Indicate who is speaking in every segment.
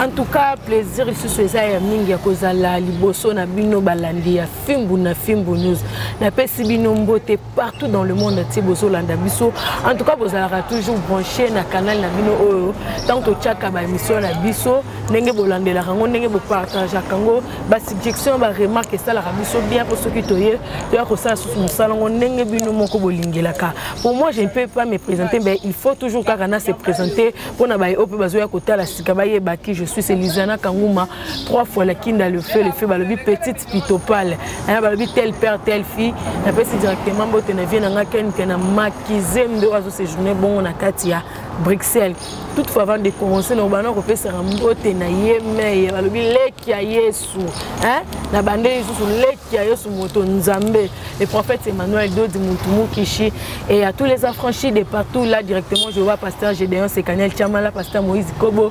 Speaker 1: En tout cas, plaisir ici sur les mingi ya kozala liboso na bino balandi ya Fimbu na Fimbu News. Na pesi bino mbote partout dans le monde ati bozo landa biso. En tout cas, bozala toujours branché na canal na bino oyo. Tant to chaka ba émission na biso, ndenge bolandela kango, ndenge bo partage kango, ba suggestion ba remarque ça la biso bien pour ceux qui toye, to ko ça sur mon salon ndenge bino moko bolingelaka. Pour moi, je ne peux pas me présenter, mais il faut toujours kakana se présenter pour na ba ope bazo ya kota la sikabaye baki. Je suis Elisana Kangouma, 3 fois la kinda le feu, balobi petite pitopale. Balobi tel père, telle fille. La personne directement, bote na vie na ken na maquisé de oiseau séjourner bon na Katia, Bruxelles. Toutefois avant de commencer, nous allons refaire ce rambote na yeme, balobi leki ya Yesu. Hein? Na bande Yesu leki ya Yesu moto nzambe. Le prophète Emmanuel Dodi Mutumu Kishi et à tous les affranchis de partout là directement je vois pasteur Gédéon Sekanel Tiamala, pasteur Moïse Kobo,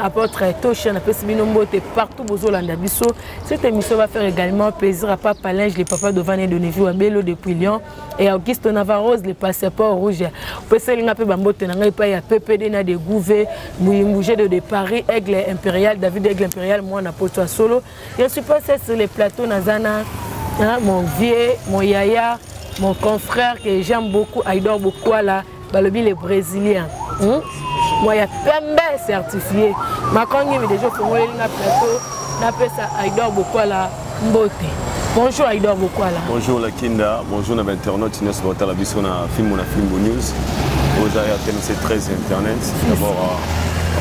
Speaker 1: apôtre Tosha, na Pesibino Mbote partout bozolanda biso. Cette émission va faire également plaisir à Papa Linge, les papas de Vané de Nevi Wabelo depuis Lyon et Auguste Navarros, les passeports rouges. Peselinga pe bambote na ngai pa ya PPD na de Gouvé, Mouimbougé de Paris, Aigle Impérial, David Aigle Impérial, moi na Poto Solo. Je suis passé sur les plateaux Nazana. Mon vieux, mon yaya, mon confrère que j'aime beaucoup, Aïdor Bokwala, balobi les Brésiliens. Moi, il y a Pembe certifié. Ma congue me déjà pour moi, il y a plateau, n'appelle ça Aïdor Bokwala Mbote. Bonjour Aïdor Bokwala. Bonjour la Kinda, bonjour les internautes, nous sommes à la vision na Fimbu News. Vous avez atteint ces 13 internet. D'abord,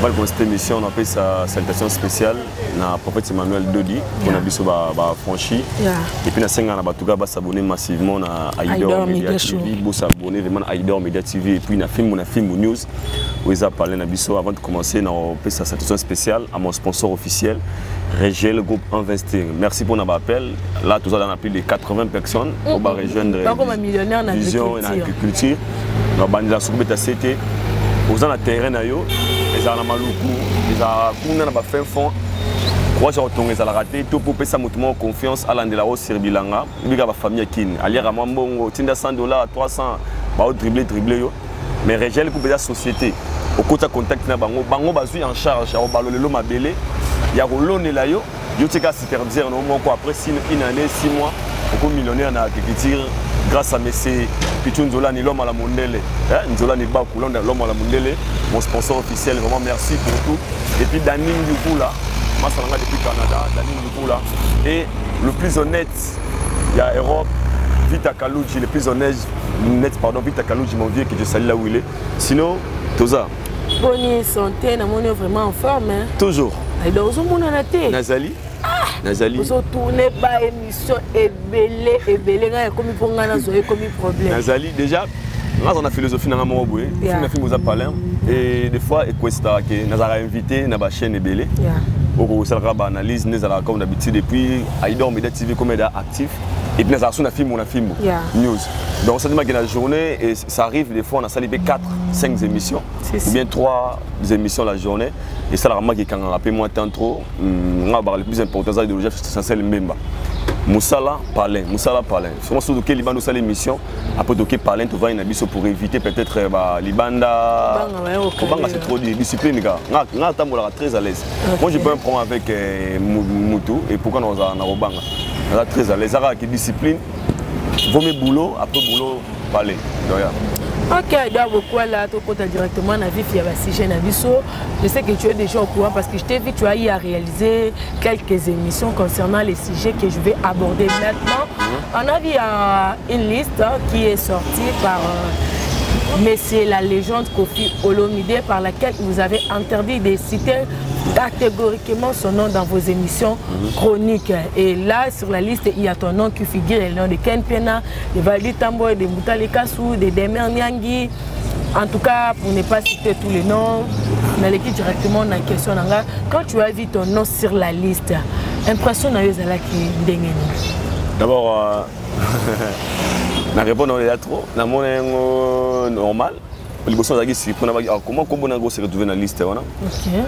Speaker 1: avant de cette émission, on a fait sa salutation spéciale na prophète Emmanuel Dodi, on a vu ça franchi. Et puis, on a s'abonner massivement à Aïdor Media TV, on s'abonner vraiment à Aïdor Media TV et puis na Fimbu News. Où ils ont parlé na biso avant de commencer, on a fait sa salutation spéciale à mon sponsor officiel, Régel Groupe Investing. Merci pour notre appel. Là, tout ça, on a plus de 80 personnes au bas rejoindre vision et agriculture. On a bandé la soupe à CT. Aux en terrain na yo, les a na maluku, les a kuna na ba fin fond. Quoi j'ai retourné ça la raté tout pour payer mutuellement confiance à l'andela au Sirbilanga, biga ba famille kin. Aliera mambongo, tinda $100, 300, ba au dribbler yo. Mais Régel pour la société. Au côté contact na bango, bango bazui en charge, au balolelo mabele. Ya rolone la yo, yo tika super-dire no mo quoi après une année 6 mois, au millionnaire na agriculture. Grâce à M. Pichunzola ni l'homme à la Mondele, Nzola ni Bakoulon l'homme à la Mondele, mon sponsor officiel, vraiment merci pour tout. Et puis Daning du coup là, moi ça va depuis Canada, Daning du coup là. Et le plus honnête, il y a Europe, Vita Kalouji, le plus honnête, Vita Kalouji, mon vieux, que je salue là où il est. Sinon, Toza. Bonne santé, on est vraiment en forme. Hein? Toujours. Et dans le Nazali. Nazali. Vous tournez par émission et belé, comme il faut comme problème. Nazali, déjà, on a philosophie dans mon bout, on a fait vous parler et des fois, et quoi c'est que nous avons invité dans la chaîne belé. Au salon analyse, nous avons comme d'habitude depuis Aïdor Media TV comme actif et puis nous avons fait mon news. Donc ça dit que la journée et ça arrive des fois on a salé 4-5 émissions ou bien 3 émissions la journée et ça la remarque quand on rappelle moins tant trop on a le plus important ça de l'objet c'est le même Moussala Palin. Sûrement sur lequel Liban nous a l'émission après donc Palin tu vas une abysso pour éviter peut-être Libanda. Comment c'est trop discipline gars. On a très à l'aise. Moi j'ai pas un problème avec Moutou et pourquoi nous a Robanga. On a très à l'aise avec discipline. Vaut mes boulot après boulot Palin. Ok, donc là, tu comptes directement dans vie sujet je sais que tu es déjà au courant parce que je t'ai vu, tu as eu à réaliser quelques émissions concernant les sujets que je vais aborder maintenant. On a vu une liste qui est sortie par Monsieur la légende Kofi Olomide par laquelle vous avez interdit de citer catégoriquement son nom dans vos émissions chroniques. Et là, sur la liste, il y a ton nom qui figure, le nom de Ken Pena, de Valdi Tamboy, de Moutali Kassou, de Demer Nyangui. En tout cas, pour ne pas citer tous les noms, on a l'équipe directement dans la question. Quand tu as vu ton nom sur la liste, impression n'a eu qui dégaine. D'abord, la réponse est trop. La normal. Comment on s'est retrouvé dans la liste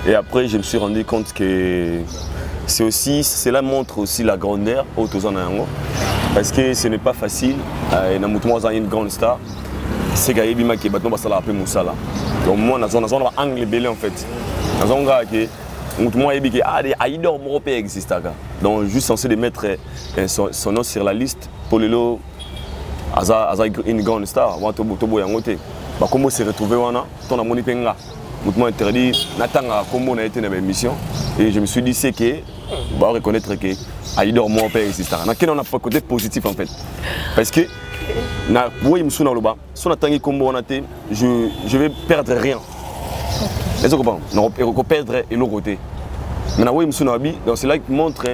Speaker 1: et après je me suis rendu compte que cela montre aussi la grandeur parce que ce n'est pas facile une grande star c'est Gaïbima qui est battu par Moussala donc moi on a un angle belé en fait
Speaker 2: moi il dit Aïdor Morope existe. Donc juste censé de mettre son nom sur la liste pour le lot une grande star. Moi to boto boya ngote. Ba comment se retrouver wana ton amoni penga. Moi interdit natanga comment on a été dans l'émission et je me suis dit c'est que bah reconnaître que Aïdor Morope existe. Na quel on a pas côté positif en fait. Parce que na oui me suis dans le bas. Son atangi combo on a été je vais perdre rien. Est-ce que vous comprenez? Non, on perdre et l'autre côté. Mais oui, monsieur Nabi, donc c'est là qui montre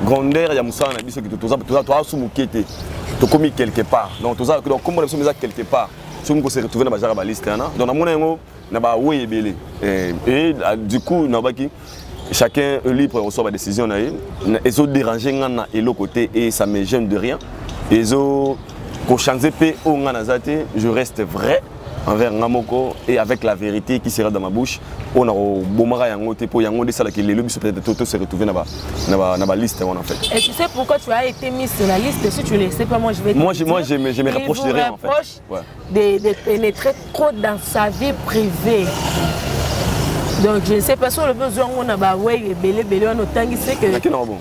Speaker 2: grandeur. Il y a Moussa Nabi, ce qui tout ça, sous Moukete, tu commis quelque part. Donc tout ça, donc comment on est quelque part, si on se retrouve dans la liste, donc mon ego, n'a pas oui et belé. Et du coup, chacun est libre de recevoir des décisions. Ils ont dérangé et l'autre côté et ça me gêne de rien. Ils ont changé au je reste vrai envers Ngamoko et avec la vérité qui sera dans ma bouche. On a bomara yangote pour yangote ça qui les lobbies peut-être tout se retrouver dans la liste en fait.
Speaker 1: Et tu sais pourquoi tu as été mis sur la liste? Si tu ne le sais pas, moi je vais te dire.
Speaker 2: Moi je me reproche de rien en fait.
Speaker 1: Ouais. De pénétrer trop dans sa vie privée. Donc je ne sais pas si le besoin on a ouais belé on autant c'est que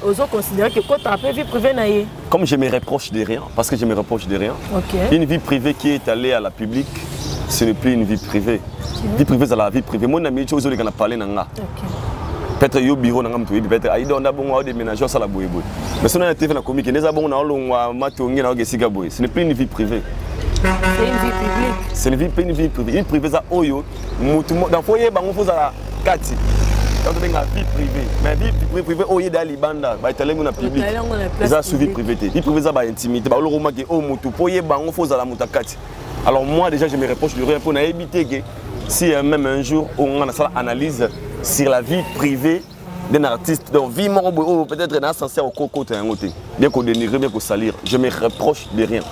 Speaker 1: aux autres considérer que quand tu as vie privée naïe.
Speaker 2: Comme je me reproche de rien parce que je me reproche de rien. Une vie privée qui est allée à la public, ce n'est plus une vie privée. Vie privée c'est la vie privée. Mon ami chose que on a parlé nanga. Peut-être yo bureau nanga mtu peut-être aïda on a bon déménager ça la boye boye. Mais si on a été fait la comique neza bon na longwa matongi na ogesiga boye. Ce n'est plus une vie privée.
Speaker 1: C'est une vie publique.
Speaker 2: C'est une vie privée. Une privée ça oyo mutu dans foyer bango foza kati. Donc on a vie privée. Mais vie privée oyo dali banda ba tele na public. Ça suivi privée. Vie privée ça ba intimité ba loroma ke o mutu foyer bango foza la mutakati. Alors moi déjà je me reproche de rien pour éviter que si même un jour on a ça analyse sur la vie privée d'un artiste, donc vie peut-être un sincère au coco bien qu'on dénigre, bien qu'on salir, je me reproche de rien.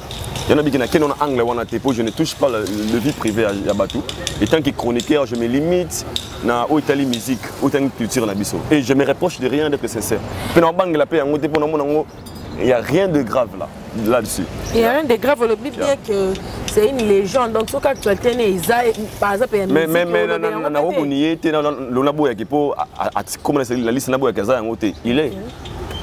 Speaker 2: Il y en a qui ont un angle je ne touche pas la vie privée à Batou. Et tant que chroniqueur, je me limite à l'Italie musique, à la culture. Et je me reproche de rien d'être sincère. Il n'y a rien de grave là-dessus.
Speaker 1: Il n'y a rien de grave, le but bien que c'est une légende. Donc, ce qu'actualité par exemple,
Speaker 2: mais la liste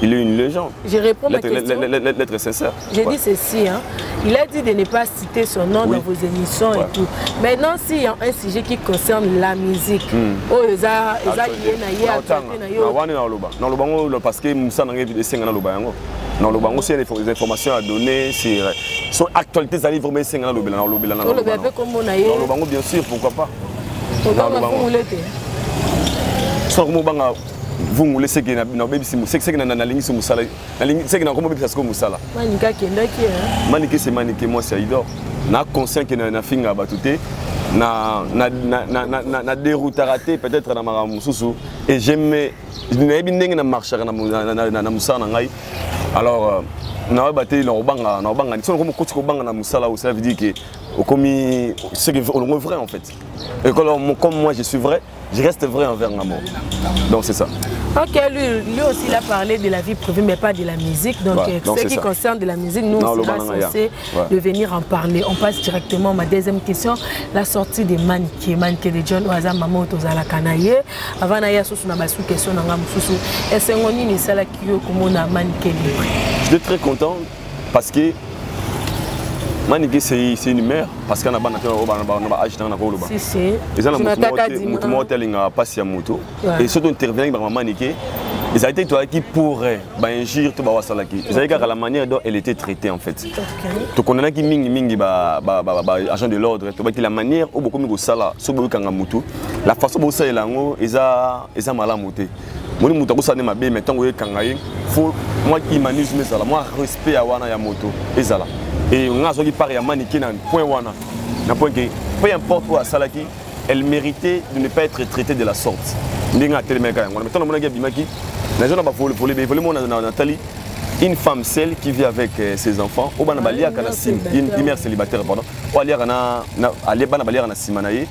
Speaker 2: il est une légende.
Speaker 1: Je réponds à ma question.
Speaker 2: L'être sincère.
Speaker 1: J'ai dit ceci, hein. Il a dit de ne pas citer son nom dans vos émissions et tout. Maintenant, s'il y a un sujet qui concerne la musique,
Speaker 2: parce que Moussa n'a des informations à donner sur son actualité, ça livre mais bien sûr, pourquoi pas. Vous me laissez que na baby simu c'est que na ligne sur musala na ligne c'est que na comment baby ça comme musala
Speaker 1: manika kenda ki
Speaker 2: manike c'est manique moi c'est Aïdor na conscient que na finga batute na déroute raté peut-être na mara mususu et j'aime na bi ndenge na marcher na musala ngai alors na baté na obanga so comme ko banga na musala ça veut dire que comme c'est vrai en fait et comme moi je suis vrai, je reste vrai envers l'amour. Donc c'est ça.
Speaker 1: Ok, lui aussi il a parlé de la vie privée mais pas de la musique. Donc ce qui concerne de la musique, nous on sera censé de venir en parler. On passe directement à ma deuxième question, la sortie des Maniké de John Oaza Mamo Tozala Kanaye. Avant Naya Sousou na basu question na ngam Sousou. Est-ce qu'on y a la kio comme on a Maniké libre?
Speaker 2: Je suis très content parce que Maniké c'est une mère parce qu'on a pas âge dans la cour.
Speaker 1: Si c'est.
Speaker 2: Ils ont un telling à passer à moto et surtout intervenir dans Maniké. Ils ont été toi qui pourrait ingérer tout bawa salaki. Ils avaient qu'à la manière dont elle était traitée en fait. Tu connais qui mingi agent de l'ordre. Tu vois que la manière où beaucoup de sala sur beaucoup kanga moto, la façon dont ça est là, ils ont mal à monter. Moi je muta kusane mabe mettons que kangaye faut moi humanisme ça là moi respect à wana ya moto et ça là. Et on a qui parle à Maniké dans point wana. Dans point que peu importe où à salaki, elle méritait de ne pas être traitée de la sorte. Ndinga telemeka ngona mettons mon gars bimaki. Les gens n'ont pas Nathalie, une femme seule qui vit avec ses enfants. Au Banabalia, une mère célibataire, pardon. Au Banabalia, Simanaye.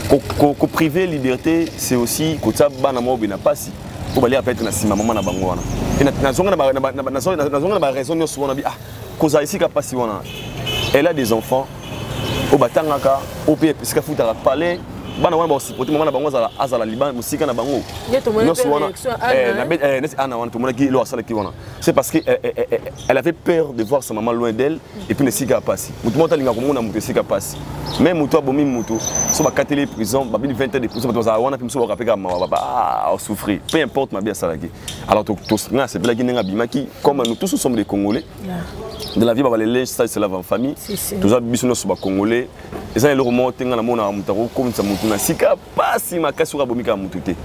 Speaker 2: Qu'au privé, liberté, c'est aussi que ça, Banamo, Binapasi. Au Balia, peut-être na Sima, maman na Bangwana. Et na raison souvent na bi ah, cause ici capacité wana. Elle a des enfants. Au Batangaka, au pays, parce qu'elle fout à parler. bana wana ba supporter maman na bango azala liban musika na bango c'est parce que elle avait peur de voir sa maman loin d'elle et puis ne sika passer mutu mota linga ko mona mutu sika passer même mutu abomi mutu so ba kateli prison ba 20 ans de prison ba wana puis so ba kapeka maman ba souffrir peu importe ma bien salaki alors nga c'est blague nga bimaki comme nous tous sommes des Congolais de la vie ba les linge ça c'est la en famille tous biso so ba Congolais et ça le remonte nga na mona mutako comme ça mutu na sika passer makasi ka bomika mutu te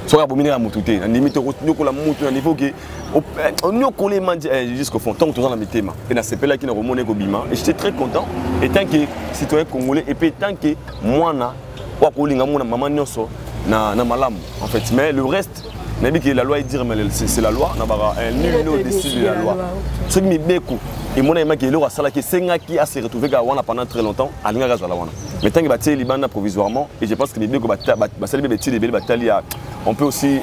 Speaker 2: so ka bomika mutu te na limite ko la mutu na niveau que on a collé jusqu'au fond, tant que tu as la mitema. Et na sepela qui n'a remonté au bima. Et j'étais très content. Et tant que citoyen congolais, et puis tant que moi na, wa kolinga mona maman nyoso na malam. En fait, mais le reste, n'a dit que la loi est dire mais c'est la loi. Na bara nul ne décide de la loi. Ce qui me béco. Et mon ami qui est là à Salaki, c'est un qui a se retrouvé à Wana pendant très longtemps. À Linga Gazalawana. Mais tant que bâti Libana provisoirement, et je pense que les deux on peut aussi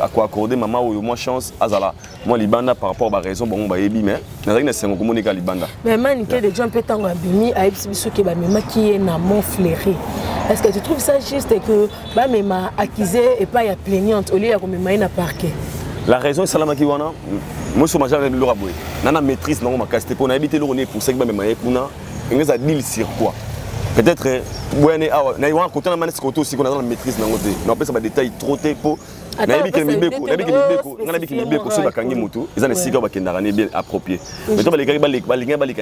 Speaker 2: accorder maman ou moins chance à Zala. Moi Libana par rapport à la raison bon bah ebi mais na rien c'est communiquer Libana. Mais
Speaker 1: manique des gens peut tant abimi à ce qui va me qui est na mon flairé. Est-ce que tu trouves ça juste que bah mais m'a accusé et pas y a plaignante au lieu de me na parquet?
Speaker 2: La raison est Salama Kiwana. Moi je suis avec le raboué. Nana maîtrise non ma casté pour habiter le nez pour ça que me maïe kuna. Ils a deal sur quoi? Peut-être ouais na y a côté na manes côté aussi qu'on a dans la maîtrise dans côté. Non pas ça va détail trop pour na bi que mibeko na bi que mibeko so bakangi mutu ils ont essayé ba kendara ne bien approprié. Mais toi les gars ba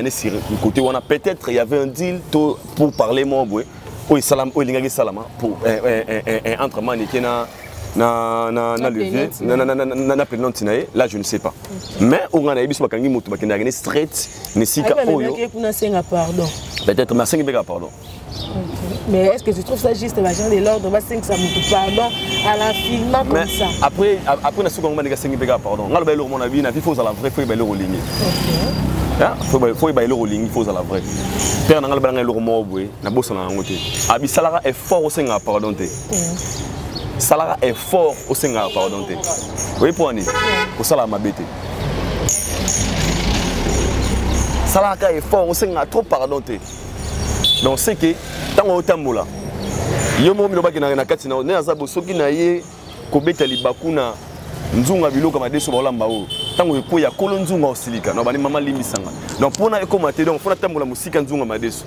Speaker 2: sur côté on a peut-être il y avait un deal pour parler moi boy. O salam o linga salama pour entre maniki na levé na penalty là je ne sais pas mais on a biso bakangi mutu bakenda gagner straight ne sika oyo peut-être ma 5 béga pardon.
Speaker 1: Mais est-ce que tu trouves ça juste l'agent de l'ordre va 5 ça mutu pardon à l'infiniment comme ça
Speaker 2: après na suka ngoma 5 béga pardon ngalo ba lo mon avis na il faut à la vraie faut ba le roligner faut ba le roligner faut à la vraie père ngalo ba ngalo mo boy na bosso na ngote abi salara est fort au senga pardon te Salara est fort au Sénégal, pardon. Vous voyez pour aller au Salara Mabete. Salara est fort au Sénégal, trop pardon. Donc c'est que tant qu'on est là, il y a un moment où il y a un katina, il y a un soki na ye kobeta libakuna nzunga biloka madeso ba olamba o. Tant qu'on est kolo nzunga osilika, na bani mama limisanga. Donc pour na ekomate donc faut na tambola musika nzunga madeso.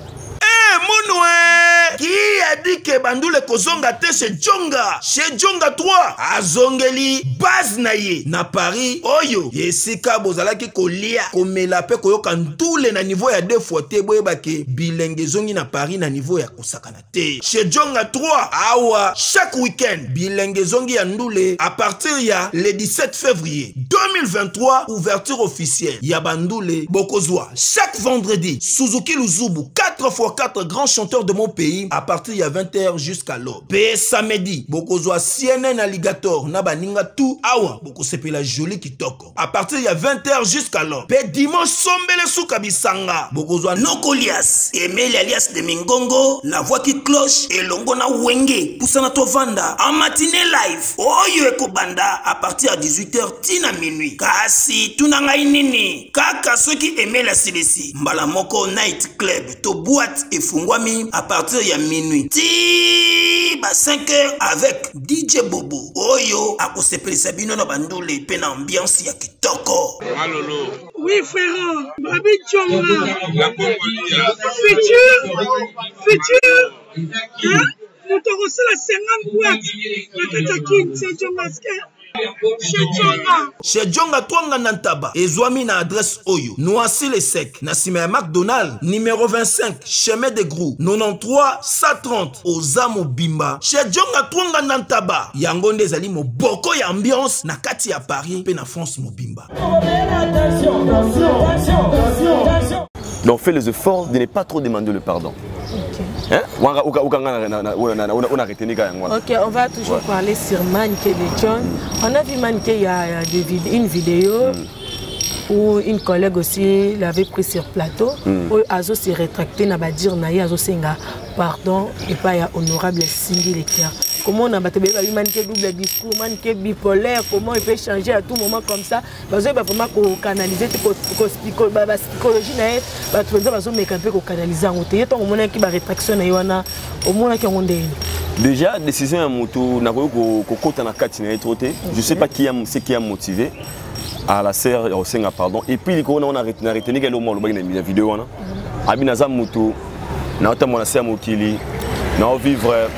Speaker 3: Qui a dit que Bandoule Kozonga te chez Djonga 3 azongeli base naye na Paris oyo yesika bozalaki kolia komela pe koyoka ntule na niveau ya 2 fois te boyebake bilenge zongi na Paris na niveau ya kosakana te chez Djonga 3 awa chaque week-end bilenge zongi ya ndule à partir ya le 17 février 2023 ouverture officielle ya Bandoule Bokozwa chaque vendredi Suzuki Luzubu 4x4 grands chanteurs de mon pays à partir de 20h jusqu'à l'aube. Pe samedi, bokozwa CNN Alligator na baninga tout awa boko sepela joli kitoko. À partir de 20h jusqu'à l'aube. Pe dimanche sombele souka bisanga. Bokozwa Nokolias, Emile alias de Mingongo, la voix qui cloche et longo na wenge poussana tovanda en matinée live. Oyo ekobanda à partir de 18h tina minuit. Kasi tunanga inini. Kaka soki Emile Silesi. Mbala moko night club to boîte et fungwami à partir de minuit. Ti ba 5h avec DJ Bobo. Oyo akosepeli sabino na bandole pe na ambiance ya kitoko.
Speaker 4: Malolo.
Speaker 5: Oui frère, Babi Djonga.
Speaker 4: La Congolia.
Speaker 5: Futur. Hein? Nous te reçons la 50 boîtes. La Katakin, c'est Djonga.
Speaker 3: Chez Djonga Twanga Nantaba, Ezwami na adresse Oyo, Noisy les Secs, Nassime McDonald, numéro 25, chemin de Grou, 93 130, Ozamo Bimba. Chez Djonga Twanga Nantaba, Yangonde Zali mo boko ya ambiance, na kati ya Paris, pe na France mo Bimba.
Speaker 2: Donc fais les efforts de ne pas trop demander le pardon.
Speaker 1: Ok, on va toujours parler sur Maniké de John. On a vu Maniké, il y a une vidéo où une collègue aussi l'avait pris sur plateau. Où Azo s'est rétracté, n'a pas dit Azo Senga pardon et pas honorable Cindy Leclerc. Comment on a battu Maniké double discours, Maniké bipolaire, comment il peut changer à tout moment comme ça. Parce que vraiment canaliser la psychologie, canaliser en côté. Au moins qui rétraction au moins qui ont
Speaker 2: Déjà, décision à moto, na ko kota na kati na etroté. Je sais pas qui a motivé à la serre au Senga pardon. Et puis on a retenu que le mot le la vidéo na. Abi na za moto, na ota mona serre mokili, na vivre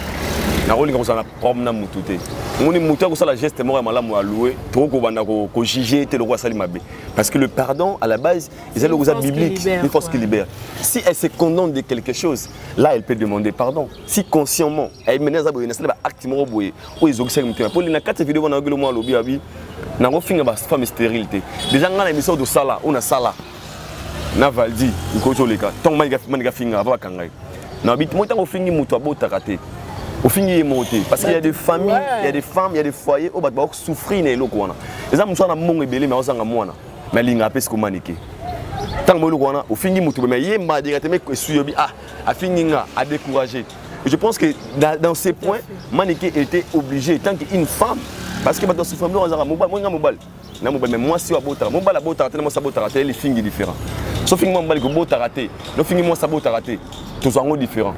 Speaker 2: na roli comme ça na problème na moto té. On est moto ko ça la geste mort malamu à louer, trop ko banda ko juger té le roi sali mabe. Parce que le pardon à la base, c'est le roi biblique, une force qui libère. Si elle se condamne de quelque chose, là elle peut demander pardon. Si consciemment, elle menace à boyer, na sala activement boyer, ou ils observent muté. Pour les 4 vidéos on a le mot lobby abi, na ko finga ba femme stérilité. Déjà ngana émission de sala, on a sala. Na valdi, ko toleka. Tant maniga finga ba kangai. Na bit mo tango fingi muto abota raté. Au fin il est monté parce qu'il y a des familles, il y a des femmes, il y a des foyers où on souffrir les locaux. Les hommes sont à mon ébélé mais on s'en moine. Mais il y a pas ce qu'on manique. Tant que moi au fin il monte mais il m'a directement que suivi à finir à décourager. Je pense que dans ces points, manique était obligé tant qu'une femme parce que dans ce famille on a mobile. Mais moi si on a mobile tellement ça raté les filles différents. Sauf que moi mobile raté, le film moi ça raté. Tous sont différents.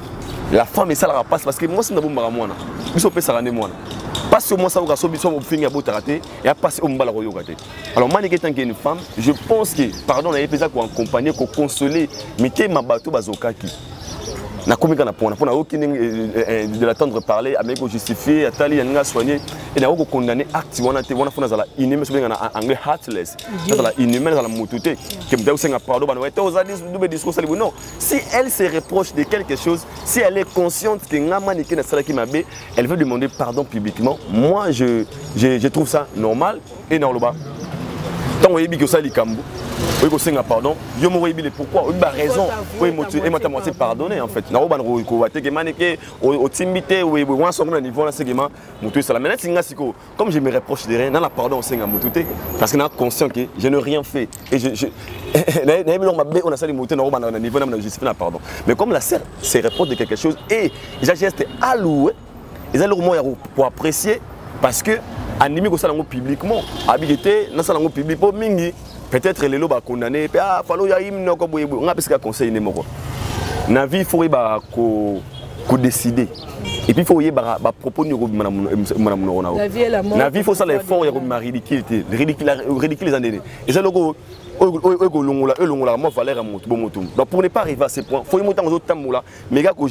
Speaker 2: La femme est ça la passe parce que moi c'est un bon maramouana. Ils sont pas sarandés moi. Pas seulement ça au gaso biso au fin ya botarate et à passer au mbala royo gâté. Alors moi tant qu'une femme, je pense que pardon na epeza ko accompagner ko consoler mité mabato bazokaki. Na komika na pona aucune de l'attendre parler avec ko justifier atali yanga soigner et na ko condamner acte wana te wana fona za la inhumain so benga na anglais heartless. Ça la inhumain za la motuté que m'ta usenga pardon bana wete ozali double discours sali non. Si elle se reproche de quelque chose, si elle est consciente que ngama niki na sala ki mabe, elle veut demander pardon publiquement. Moi je trouve ça normal et normal. Tant on yebi que ça likambo. Oui, que c'est pardon. Je me réveille pourquoi. Il a raison. Oui, et moi t'as pardonné en fait. Na roba ko wate ke maneke au timité oui on sont au niveau là c'est que mutu ça la maintenant singa siko comme je me reproche de rien dans la pardon singa mututé parce que na conscient que je n'ai rien fait et on a ça les mutu na roba na niveau na justifier na pardon. Mais comme la sœur se reproche de quelque chose et j'ai geste alloué ils ont le moyen pour apprécier parce que animé ko ça publiquement habité na ça public pour mingi. Peut-être les lois condamnés, il faut y hymne on a pas conseil numéro. Na vie il faut décider. Et puis il faut y proposer la vie est la mort. Na vie il faut ça l'effort il y a comme ridicule les années. Et ça logo moi valeur donc pour ne pas arriver à ce point faut y monter dans autre temps là méga ko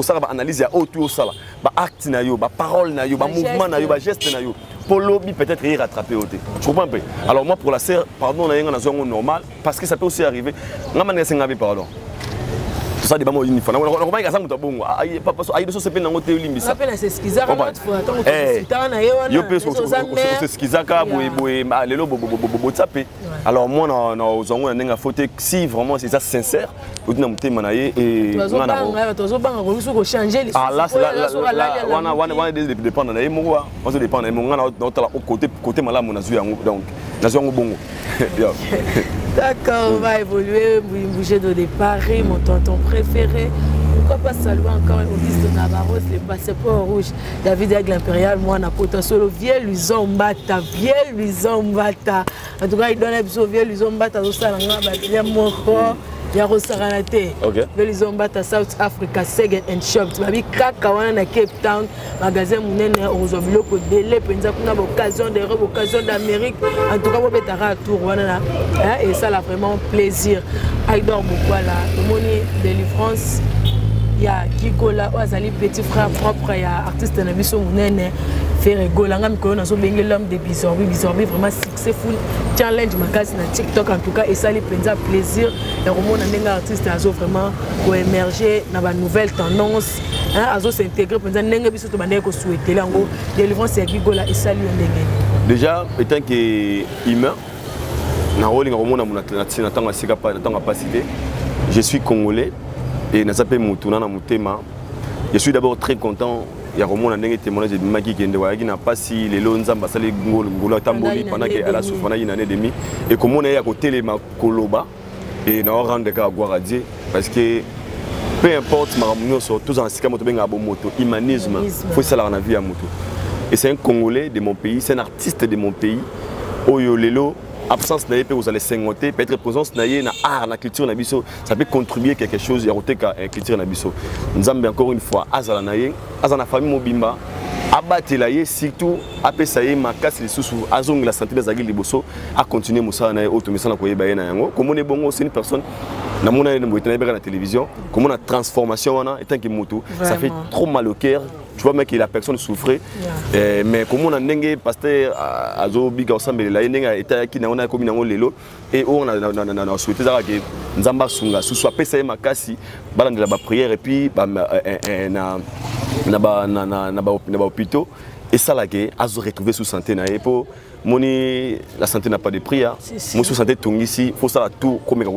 Speaker 2: ça va analyser à autour ça là ba acte na yo ba parole na yo ba mouvement na yo ba geste na yo pour lobby peut-être y rattraper au thé. Je comprends un peu. Alors moi pour la sœur pardon on a une zone normale parce que ça peut aussi arriver ngama senga pardon. Tout ça des bamo uniforme. On va pas ça bongo. Aïe papa aïe de se peine ngote limbisa.
Speaker 1: Rappelle c'est skiza quand attends on
Speaker 2: yo pe so skiza ka boy lelo bo tapé. Alors moi na ozongo na nga faute si vraiment c'est ça sincère, on na mutema na ye et
Speaker 1: on tozo banga ko changer les.
Speaker 2: Ah là wana dépendre na ye mo on se dépend na mo ngana na côté malamu na zuya donc na zuya bongo.
Speaker 1: D'accord, on va évoluer, bouger de départ, mon tonton préféré. Pourquoi pas saluer encore au fils de Navarros, les passeports rouges. David Aigle Impérial, moi, on a potentiel au vieux Luison Mbata, vieux Luison Mbata. En tout cas, il donne un vieux Luison Mbata, au salon, il y a mon corps. Il y a Rosaranate, Luison Mbata, South Africa, Second and Shop. Tu m'as dit Kakawana Cape Town, magasin Mounene, Ozobilo, Kodele, Penza, qu'on a l'occasion d'Europe, l'occasion d'Amérique. En tout cas, on peut être à tour. Et ça, a vraiment plaisir. Aïdor Boukouala, le moni délivrance. Il y a Kikola, Oazali, petit frère propre, il y a artiste Nabiso Mounene, Ferrego, l'angam qu'on a sauvé l'homme de Bizorbi, vraiment successful challenge, magazine TikTok en tout cas, et ça lui plaisir plaisir. Et au moins, on a un artiste qui a vraiment émergé dans la nouvelle tendance, à s'intégrer, pendant que Biso Tobané ko souhaité là, en délivrance c'est Kikola et ça lui on
Speaker 2: déjà, étant que humain, na rolling au monde na capacité, je suis congolais. Et je suis d'abord très content. Il y a un témoignage de Maki qui n'a pas si les lois n'ont pas salé Ngola Tamboli pendant qu'elle a souffert une année et demie. Et comme on est à côté de Makoloba, et on a rendu à Guaradie parce que peu importe, nous sommes tous en Sika Moto, humanisme, il faut ça la vie à Moto. Et c'est un Congolais de mon pays, c'est un artiste de mon pays. Oyolelo, absence naie peut vous allez s'ingoter peut-être présence naie na art na culture na biso ça peut contribuer quelque chose ya roteka culture na biso nzambe encore une fois azala naie azana famille mobimba abatela ye surtout apesa ye makasi lisusu azongi la santé des agili liboso a continuer musala naie automisa na koyeba ye na yango komone bongo c'est une personne na mona ye mbote na la télévision comment la transformation wana etant que moto ça fait trop mal au cœur. Tu vois, mec, la personne souffrait. Yeah. Mais comme on a n'engagé pasteur Azo Biga ensemble, la n'enga était qui n'a on a commis dans l'élo et on a souhaité ça que Nzamba Sunga sous soit payé ma casse, balan de la prière et puis na hôpital et ça là que Azo retrouvé sous santé na pour moni la santé n'a pas de prix. Moi sous santé tout ici, faut ça tout comme un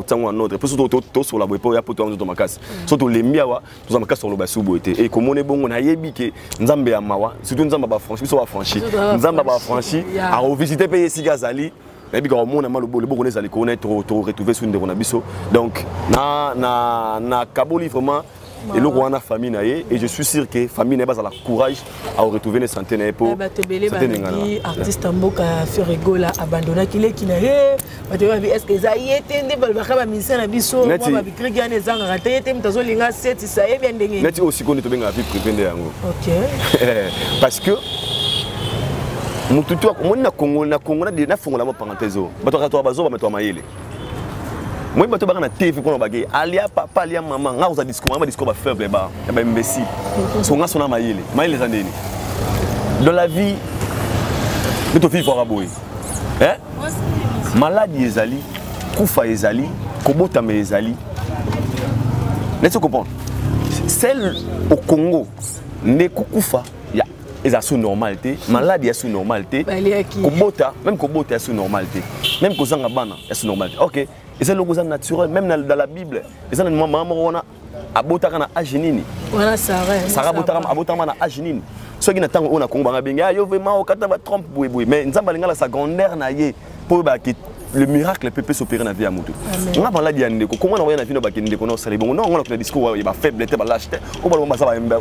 Speaker 2: autre. Pour surtout tout sur la boîte pour y apporter un autre macasse. Surtout les miawa, nous avons macasse sur le bas sous boîte. Et comme on est bon, on a yébi que Nzambe a mawa, surtout Nzamba ba franchi, soit franchi. Nzamba ba franchi, à revisiter pays ici Gazali. Et puis quand on a mal au beau, le bon les allez connaître, retrouver sous une de Ronabiso. Donc na Kaboli vraiment. Et le roi a famille et je suis sûr que la famille n'a pas le courage à retrouver les santé pour
Speaker 1: artiste Mboka Ferrego là abandonné qu'il est qui n'a est-ce que ça y était des balbaka mission na biso moi ba bikrigi ane zanga raté était mtazo linga set ça est bien ndenge
Speaker 2: neti aussi qu'on est bien vie privée yango
Speaker 1: OK
Speaker 2: parce que mututu ko mona Congo na fongola mo parenthèse bato ka bazo ba metwa mayele. Moi, je suis TV pour nous. Alia papa, alia maman, on a discours, on a discours faible, on a imbécile. On a son âme maïle, maïle les années. Dans la vie, nous devons vivre à boire. Maladie ezali, koufa ezali, kobota me ezali. Laissez comprendre. Celle au Congo, ne koufa, ya, est sous normalité. Maladie est sous normalité. Kobota, même kobota est sous normalité. Même kozanga bana est sous normalité. Ok. Et c'est le chose naturel, même dans la Bible. Et c'est le moment où on a abotaka na agenini.
Speaker 1: Voilà ça.
Speaker 2: Ça abotaka na agenini. Ceux qui n'attendent on a combat benga yo vraiment au kata ba trompe boui mais nzamba linga la secondaire na ye pour ba que le miracle peut s'opérer dans la vie à mutu. On a parlé de comment on voit na vie no ba kende ko no sali bon non on a le discours il ba faible te ba lâcheté on ba ba ça ba on ba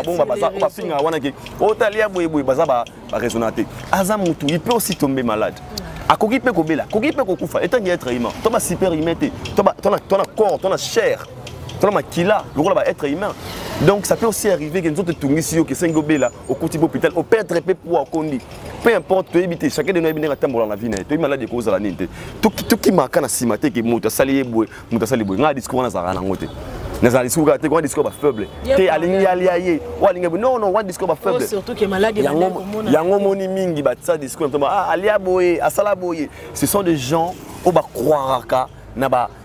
Speaker 2: bon ba ça on ba finga wana ki o talia boui ba ça ba raisonnater. Aza mutu il peut aussi tomber malade. A koki pe ko bela, koki pe ko kufa, étant être humain. Toi super humain, toi corps, toi chair, toi makila, le rôle va être humain. Donc ça peut aussi arriver que nous autres tungisio que sengo bela au côté hôpital, au père très peu pour kondi. Peu importe, tu éviter chacun de nous bien attendre dans la vie, tu es malade de cause à la ninte. Tout qui marque na simate que muta sali boy, nga discours na zara na ngote. Nazali souga te quoi discours faible. Te alingi aliaye, ou alingi non wa discours faible.
Speaker 1: Surtout que malade
Speaker 2: yango moni mingi ba ça discours alia boye, asala boye. Ce sont des gens au ba croire ka na ba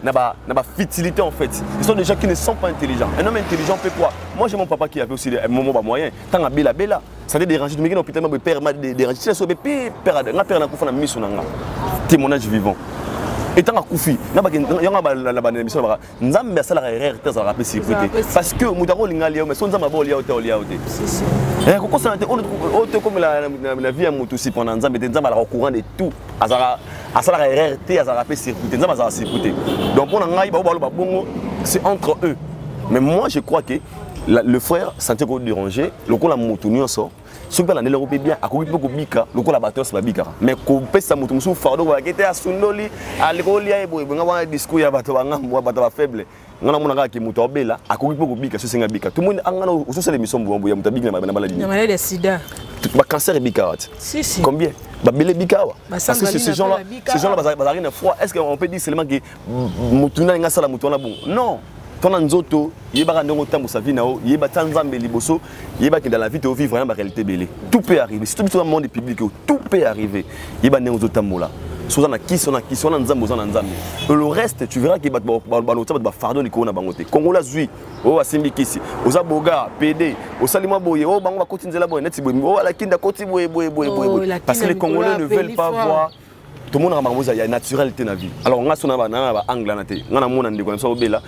Speaker 2: futilité en fait. Ce sont des gens qui ne sont pas intelligents. Un homme intelligent fait quoi? Moi j'ai mon papa qui avait aussi un moment moyen. Tant à bela. Ça veut déranger mais hôpital mon père m'a dérangé. C'est so père na père na kufa na mission na nga. Témoignage vivant. Et tant que Koufi, Nzambe a la erreur de la sécurité. Parce que Moutaro Lingalia, mais son Zamba Bolia au Liaoté. Comme la vie à Moutousi pendant Nzambe, Nzamba au courant de tout. À la erreur de la sécurité. Nzamba a la sécurité. Donc, c'est entre eux. Mais moi, je crois que le frère Santiago Duranger, le coup la Moutounion sort. Ce qui est l'année européenne bien, à côté de Bika, le coup la batteur c'est la Bika. Mais qu'on peut ça mouton sous fardeau, qui était à Sundoli, à l'écolia et on a un discours à battre faible. On a mon gars qui mouton bella, à côté de Bika, c'est un Bika. Tout le monde a un aussi c'est l'émission où on a Bika na maladie.
Speaker 1: La maladie de sida.
Speaker 2: Ba cancer et Bika. Si. Combien? Ba belé Bika. Parce que ces gens-là bazarine froid. Est-ce qu'on peut dire seulement que moutuna nga sala mouton là bon? Non. Ton anzoto, yeba ndongo tambo sa vie nao, yeba tanzambe liboso, yeba que dans la vie tu vivre vraiment la réalité belé. Tout peut arriver. Si tu es dans le monde public, tout peut arriver. Yeba ndongo tambo là. Sozana qui sona nzambo zana nzambe. Le reste tu verras que ba fardo liko na bangote. Kongola zui, o asimbi kisi, oza boga, PD, o salima boye, o bango ba kotinzela boye neti boye, o la kinda koti boye. Parce que les Congolais ne veulent pas voir. Tout le monde a une naturalité dans la vie. Alors, on a son angle na te. On a mon andiko na so bela.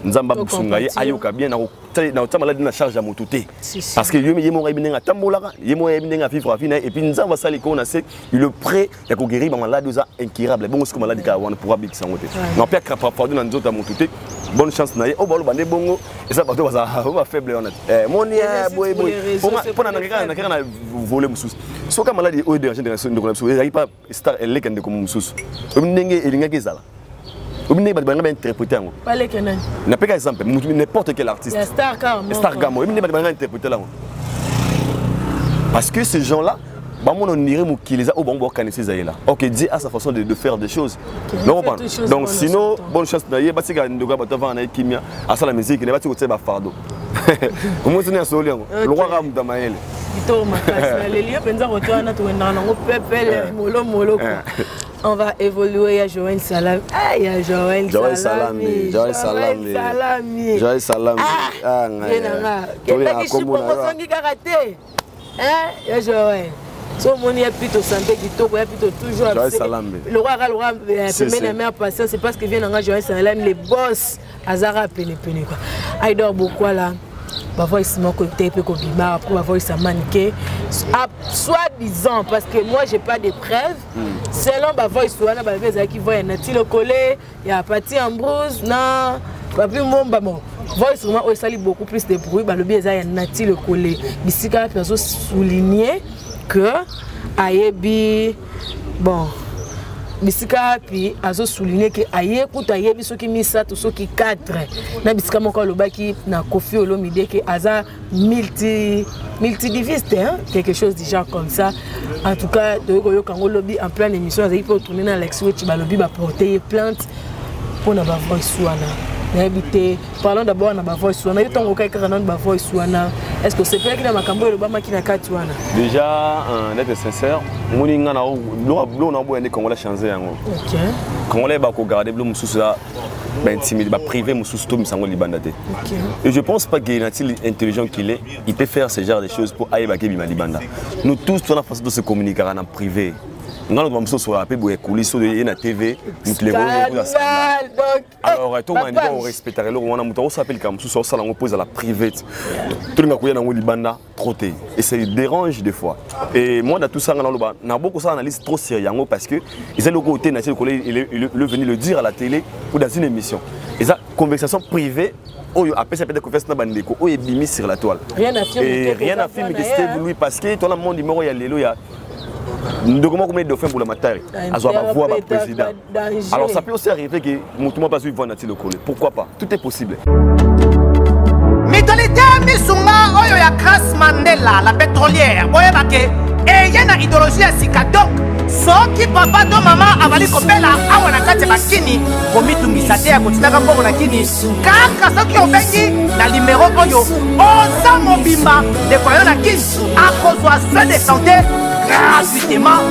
Speaker 2: Nzamba busunga ye ayoka bien na maladie na charge à mototé. Parce que yemo ibinenga tambola, yemo ibinenga vivre vie et puis nzamba sali ko na c'est le prêt ya ko guérir ba maladie za incurable. Bon ce que maladie ka wana pour big sangote. Non pia krapa fardu na nzota mototé. Bonne chance na ye. O balo bande bongo et ça bato baza faible honnête. Moni boy. Pour na voler musus. so ka maladi o de génération de connaissance il pas star elle kende comme mususu ndenge elingaki ezala obine ba banga interpréter ngo
Speaker 1: pas les kenan
Speaker 2: na peka exemple n'importe quel artiste
Speaker 1: star gamo
Speaker 2: obine ba banga interpréter là parce que ces gens là on irait mukiliza au bon organiser zaïla. OK, Dieu a sa façon de faire des choses. Non, donc sinon bonne chance d'ailleurs parce que ndoka batava na kimia à ça la musique ne va te ba fardo. Comment c'est solo ngo. Le roi ram damael.
Speaker 1: Ito makasi les lieux penza retourna to na ngo pepele molo. On va évoluer à Joël Salam. Ah, il y a Joël Salami.
Speaker 2: Joël Salami.
Speaker 1: Ah, il y a Joël. So moni a plutôt santé qui to a plutôt toujours le roi permet la meilleure patience c'est parce que vient en Joël Salam les boss azara pene quoi. I dors beaucoup là. Ba voix mon côté peu kobima après ba voix ça manqué soi-disant parce que moi j'ai pas de preuves selon ba voix soana ba beza qui voit nati le collé il y a parti en brousse non pas plus mon ba bon voix souvent au sali beaucoup plus de bruit ba le beza ya nati le collé bisika perso souligner que ayebi bon bisika puis azo souligner que aye kuta ayebi soki misato soki 4 na bisika moko lobaki na Koffi Olomide que aza multidiviste hein quelque chose du genre comme ça en tout cas de yo kango lobby en pleine émission aza peut tourner dans Alex Wetch ba lobby ba porter plainte pour na ba voice wana. Parlons d'abord de ma voix suana. Est-ce que c'est vrai qu'il y a un Obama qui n'a qu'à tuer?
Speaker 2: Déjà, d'être sincère, on a Congolais changé. Congolais va regarder le mususu là, intimidé, privé mususu tout misango libandate. Et je pense pas qu'il est intelligent qu'il est, il peut faire ce genre de choses pour aller baquer bima libanda. Nous tous, on a façon de se communiquer en privé. Nous avons sur la coulisses de la TV, nous les alors, on respecterait le on s'appelle comme sous ça, on pose à la privée. Tout le monde a trotté. Et ça dérange des fois. Et moi, dans tout ça, on a beaucoup d'analyses trop sérieuses parce que ils ont le côté national, il est venu le dire à la télé ou dans une émission. Et ça, conversation privée. Après ça peut être confesse na bandeko o ebimi sur la toile. Rien à filmer que c'était lui parce que tout le monde numéro ya lelo ya ndokoma comme de fin pour la matari azo ba voix ba président. Alors ça peut aussi arriver que mutumo pas suivre na tilo collé. Pourquoi pas? Tout est possible.
Speaker 4: Mitolité misunga oyo ya Grace Mandela la pétrolière boyeba ke eyena idéologie ya sika donc soki papa to mama avali kopela awa na kati bakini komitungisa te ya kotinaka mbongo na kini kaka soki obengi na numéro oyo oza mobimba ndeko yo na kini akozwa soin de santé gratuitement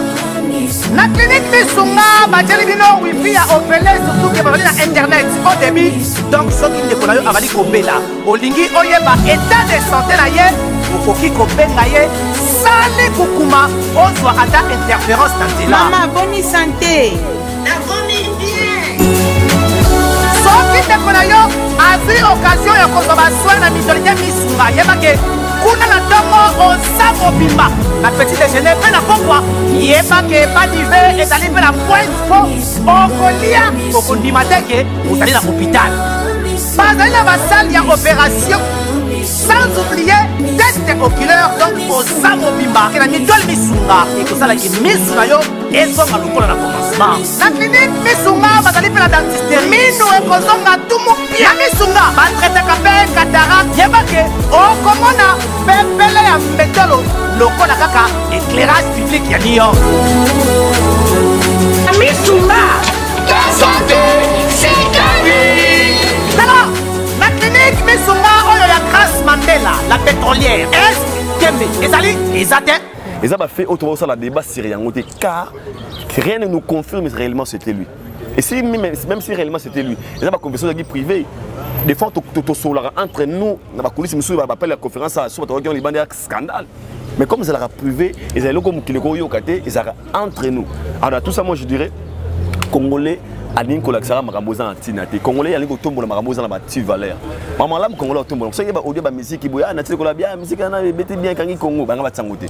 Speaker 4: na clinique misunga batieli bino wifi ya opele surtout ke babali na internet au début donc soki ndeko na yo avali kopela olingi oyeba état de santé na ye okoki kobenga ye sale kukuma ozwa ata interférence na nzela.
Speaker 6: Mama boni santé
Speaker 4: nakomi bien soki ndeko na yo azwi occasion ya kozwa basoi na mitolite misunga yebake kuna na ntongo oza mobimba na petit déjeuner mpe na pokwa yebake badive ezali mpe na pointe po okolia okondima te ke ozali na hôpital bazali na basale ya opération sans oublier test oculaire donc oza mobimba ke na mitole misunga ekosalaki misu na yo ezonga lokola na commencement na clinique misunga bazali mpe na dentiste minu ekozonga tumu pia misunga batretaka mpe cataracte yebake okomona pepele ya mbetolo lokola kaka éclairage public ya New York misunga santé alors la clinique misunga oyo ya Grace Mandela la pétrolière est kembe ezali ezate
Speaker 2: et ça va faire autour de ça la débat syrien car rien ne nous confirme réellement c'était lui. Et si même si réellement c'était lui, il y a une conversation privée. Des fois, entre nous, dans la coulisse, monsieur, on appelle la conférence à soi, on a un scandale. Mais comme ça l'a privé, ils ont comme qu'ils ont entre nous. Alors tout ça, moi je dirais, Congolais. Aline Kolaksara Marabosa Antinate. Congolais, Aline Kotombo Marabosa na bati valeur. Maman lam Congolais Tombo. Vous savez, audio ba musique qui boya, nature kola bien, musique na bete bien kangi Congo, banga batsangote.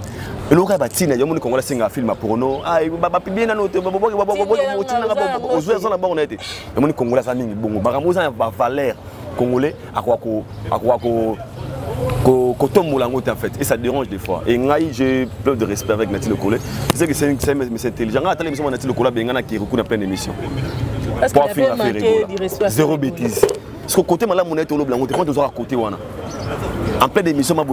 Speaker 2: Et le gars batina, yo mon Congolais singa film porno. Ah, baba bien na note, baba botina na baba. Ozo ça na ba on a été. Yo mon Congolais ça ningi bongo. Marabosa ba valeur. Congolais akwa ko Quand on en fait, et ça dérange des fois. Et j'ai plein de respect avec Nathalie Lokole. Je sais que c'est intelligent. Nathalie Lokole qui recoule à plein d'émissions.
Speaker 1: Parce qu'il avait manqué du respect.
Speaker 2: Zéro bêtise. Parce que côté malade, mon est au blanc, on est à côté. En plein d'émission, on a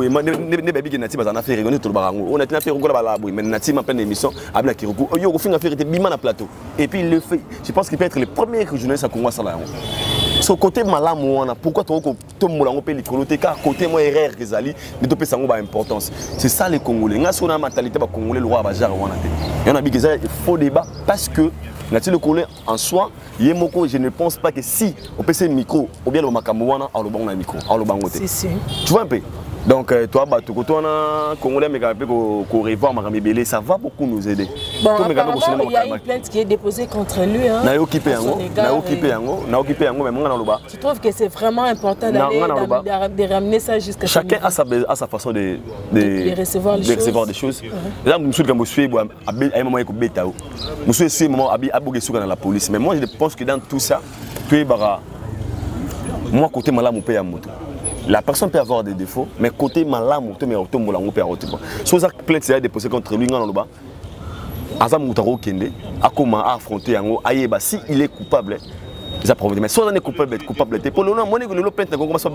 Speaker 2: fait rigoler tout le barango. On a fait rigoler la mais Nati en pleine d'émission, à Black Kiroko. Il y a un fait bima na plateau. Et puis il le fait. Je pense qu'il peut être le premier journaliste à Congo Sala. Ce côté malade, pourquoi tout le monde peut l'écoloter car côté moi erreur que Zali, mais tout peut s'en importance. C'est ça les Congolais. Nous avons une mentalité congolais le roi Bajar. Il y en a qui un faux débat parce que Nathalie Lokole en soi, je ne pense pas que si on peut le micro ou bien le makamouana, on le bon micro, on le bon côté. Tu vois un peu. Donc toi, tu as Congolais mais qu'on revoit Maramébélé, ça va beaucoup nous aider.
Speaker 1: Bon, il y a une plainte qui est déposée contre lui. Hein, tu trouves que c'est vraiment important de ramener ça jusqu'à
Speaker 2: chacun a sa façon de recevoir des choses. Là, je suis dans la police. Mais moi, je pense que dans tout ça, moi, côté malade, mon père moto. La personne peut avoir des défauts, mais côté malade, mon père moto. Si vous avez plainte déposée contre lui, Azam Moutaro Kende, a comment affronter si il est coupable. Mais si on est coupable, pour le moment, on plainte, on commence à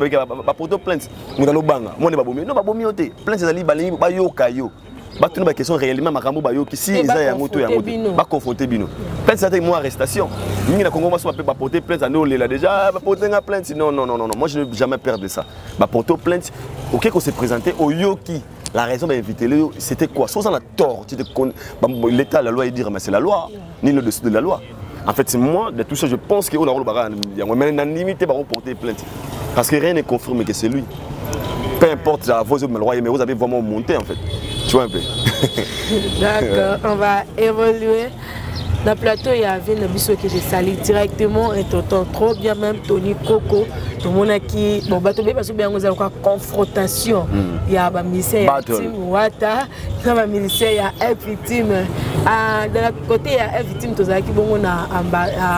Speaker 2: porter plainte. On a banga, on est pas bomi, non pas bomi oté. Plainte c'est ali balini ba yo kayo. Ba tuna ba question réellement makambo ba yo ki si eza ya moto ya moto. Ba confronter bino. Plainte c'est moi arrestation. Mingi na Congo ma so pas porter plainte on là déjà ba porter une plainte. Non, moi je ne vais jamais perdre ça. Ba porter plainte OK qu'on s'est présenté au Yoki. La raison d'inviter c'était quoi? Sans on a tort, l'état la loi il dire mais c'est la loi, ni le dessus de la loi. En fait, c'est moi, de tout ça, je pense qu'on a unanimité pour porter plainte. Parce que rien n'est confirmé que c'est lui. Peu importe, mais vous avez vraiment monté en fait. Tu vois un peu.
Speaker 1: D'accord, on va évoluer. Dans le plateau, il y avait un biseau que j'ai sali directement et t'entends trop bien même Tony Coco. Tout le monde qui bon bateau parce que bien vous avez une confrontation. Il y a un ministère, il y a victime Wata, il y a un ministère, il y a victime. De l'autre côté, il y a victime tous qui bon on a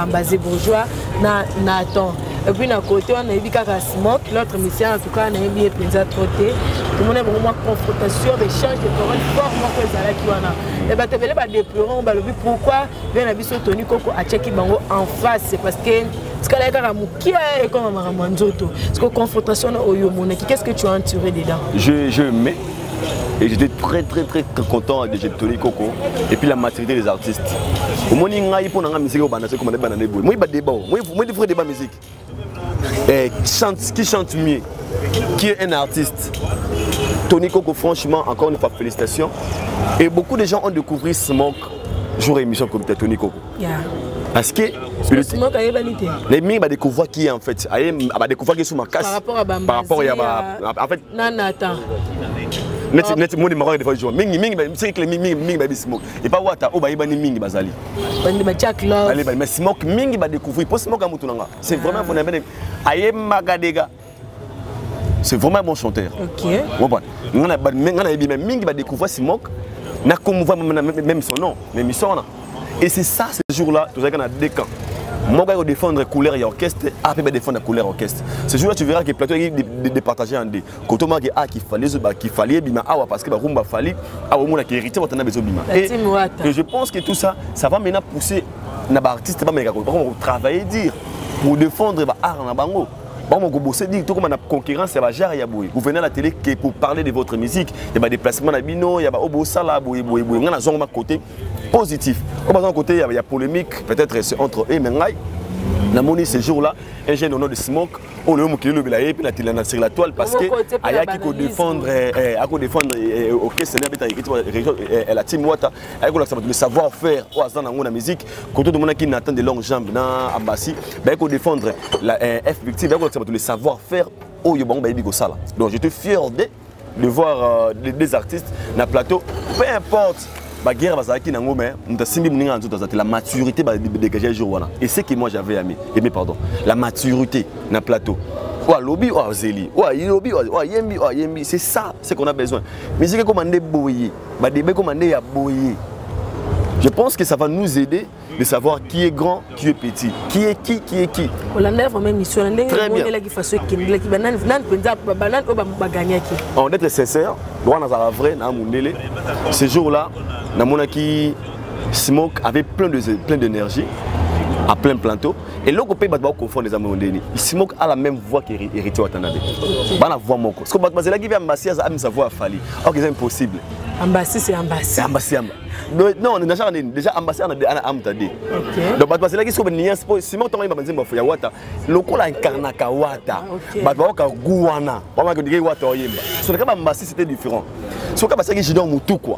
Speaker 1: basé bourgeois Nathan. Et puis d'un côté, on a eu Smoke, l'autre ministère en tout cas on a eu bien plaisir trotter. Tout le monde a vraiment confrontation, échange de paroles fort moi que ça qui wana. Et bateau belé ba déplorer on ba le but pourquoi bien la biso Tony Coco a checké bango en face c'est parce que ce qu'elle a karamukia et comme Maramanzoto. Parce que confrontation au Yomonaki, qu'est-ce que tu as en tiré dedans?
Speaker 2: Je mets et j'étais très content de Tony Coco et puis la maturité des artistes. Au moins il y a une musique au banane comme banane boy. Moi il débat, moi il faut débat musique. Qui chante mieux, qui est un artiste. Tony Coco franchement encore une fois félicitations. Et beaucoup de gens ont découvert Smoke jour émission comme Tony Coco. Parce que les gens vont découvrir qui est en fait. Ils vont découvrir qui est sous ma casse. Par rapport à en fait. Net mo de marron de fois jour mingi c'est que les mingi ba Smoke et pas wata o ba ibani mingi bazali
Speaker 1: bandi ba Jack Love
Speaker 2: allez mais Smoke mingi ba découvrir pour Smoke amutu nanga c'est vraiment fondamental aye magadega c'est vraiment un bon chanteur. OK on a mingi ba découvrir Smoke na comme voit même son nom même son et c'est ça ce jour-là tout ça qu'on a deux camps. Moi, je vais défendre couleur et orchestre, après je vais défendre la couleur orchestre. Ce jour-là, tu verras que le plateau est départagé en deux. Quand on dit qu'il fallait, parce que Rumba fallait, qui hérité, on a besoin de et je pense que tout ça, ça va maintenant pousser les artistes à travailler, dire, pour défendre l'art en bango. Tout comme la concurrence, vous venez à la télé pour parler de votre musique, il y a des déplacements à Bino, il y a un côté positif. Comme dans côté, il y a polémique, peut-être entre eux et Mengai. Namoni ce jour-là, un jeune au nom de Smoke, on le qui le et puis la sur la toile parce que Aya qui défendre au questionnaire la team Wata, avec le savoir-faire au hasard dans la musique, quand tout le monde qui n'attend de longues jambes dans Ambassi, ben qu'on défendre la F victime, avec le savoir-faire au Yobang Baby Gosala. Donc j'étais fier de voir des artistes dans le plateau, peu importe. La maturité dégagée jour et c'est que moi j'avais aimé pardon la maturité dans le plateau c'est ça c'est qu'on a besoin mais c'est que commandé boyer Je pense que ça va nous aider de savoir qui est grand, qui est petit, qui est qui. Très bien. On est sincère, ce jour-là, Smoke avait plein d'énergie, à plein plateau. Et là, on peut confondre les amis. Smoke a la même voix qu'Héritier Watanabe. La voix moko. Parce que Bazela qui vient Ambassi a sa voix affali. Or c'est impossible.
Speaker 1: Ambassi c'est Ambassi.
Speaker 2: Non, déjà Ambassi on a amtade. Donc Bazela qui sont niens Smoke tombe ba banzemba fo ya wata. Lokola incarnaka wata. Bazaka guwana. Ba ma ko wata oyemba. So ka Ambassi c'était différent. So ka basaki jidon mutu quoi.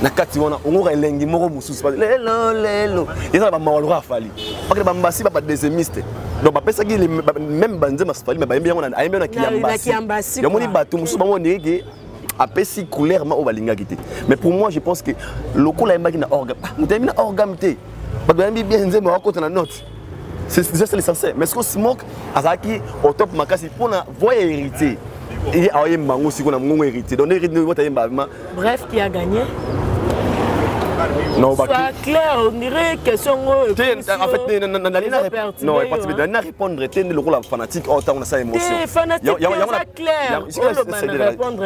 Speaker 2: Nakati wana ongoka elengi moko mususu lelo eza ba mawalura afali parce que Ambassi ba désémiste donc ba pesa ki même banze masfali mais ba yembi yango na ayembi na Ambassi yamoni batu mususu bango ndenge apesi couleur ma o balinga kité mais pour moi je pense que lokola yemba ki na orgam mutemi na orgam te ba yembi bien nzembe wakota na note c'est l'essentiel mais ce que Smoke azaki au top makasi pona voyer hérité et ayemba ngo siko na ngongo hérité donc hérité ne vota yemba
Speaker 1: bref qui a gagné.
Speaker 2: Non,
Speaker 1: soit clair, on dirait question.
Speaker 2: En fait, non, pas de répondre. Le rôle fanatique, on a sa émotion.
Speaker 1: Fanatique, c'est clair.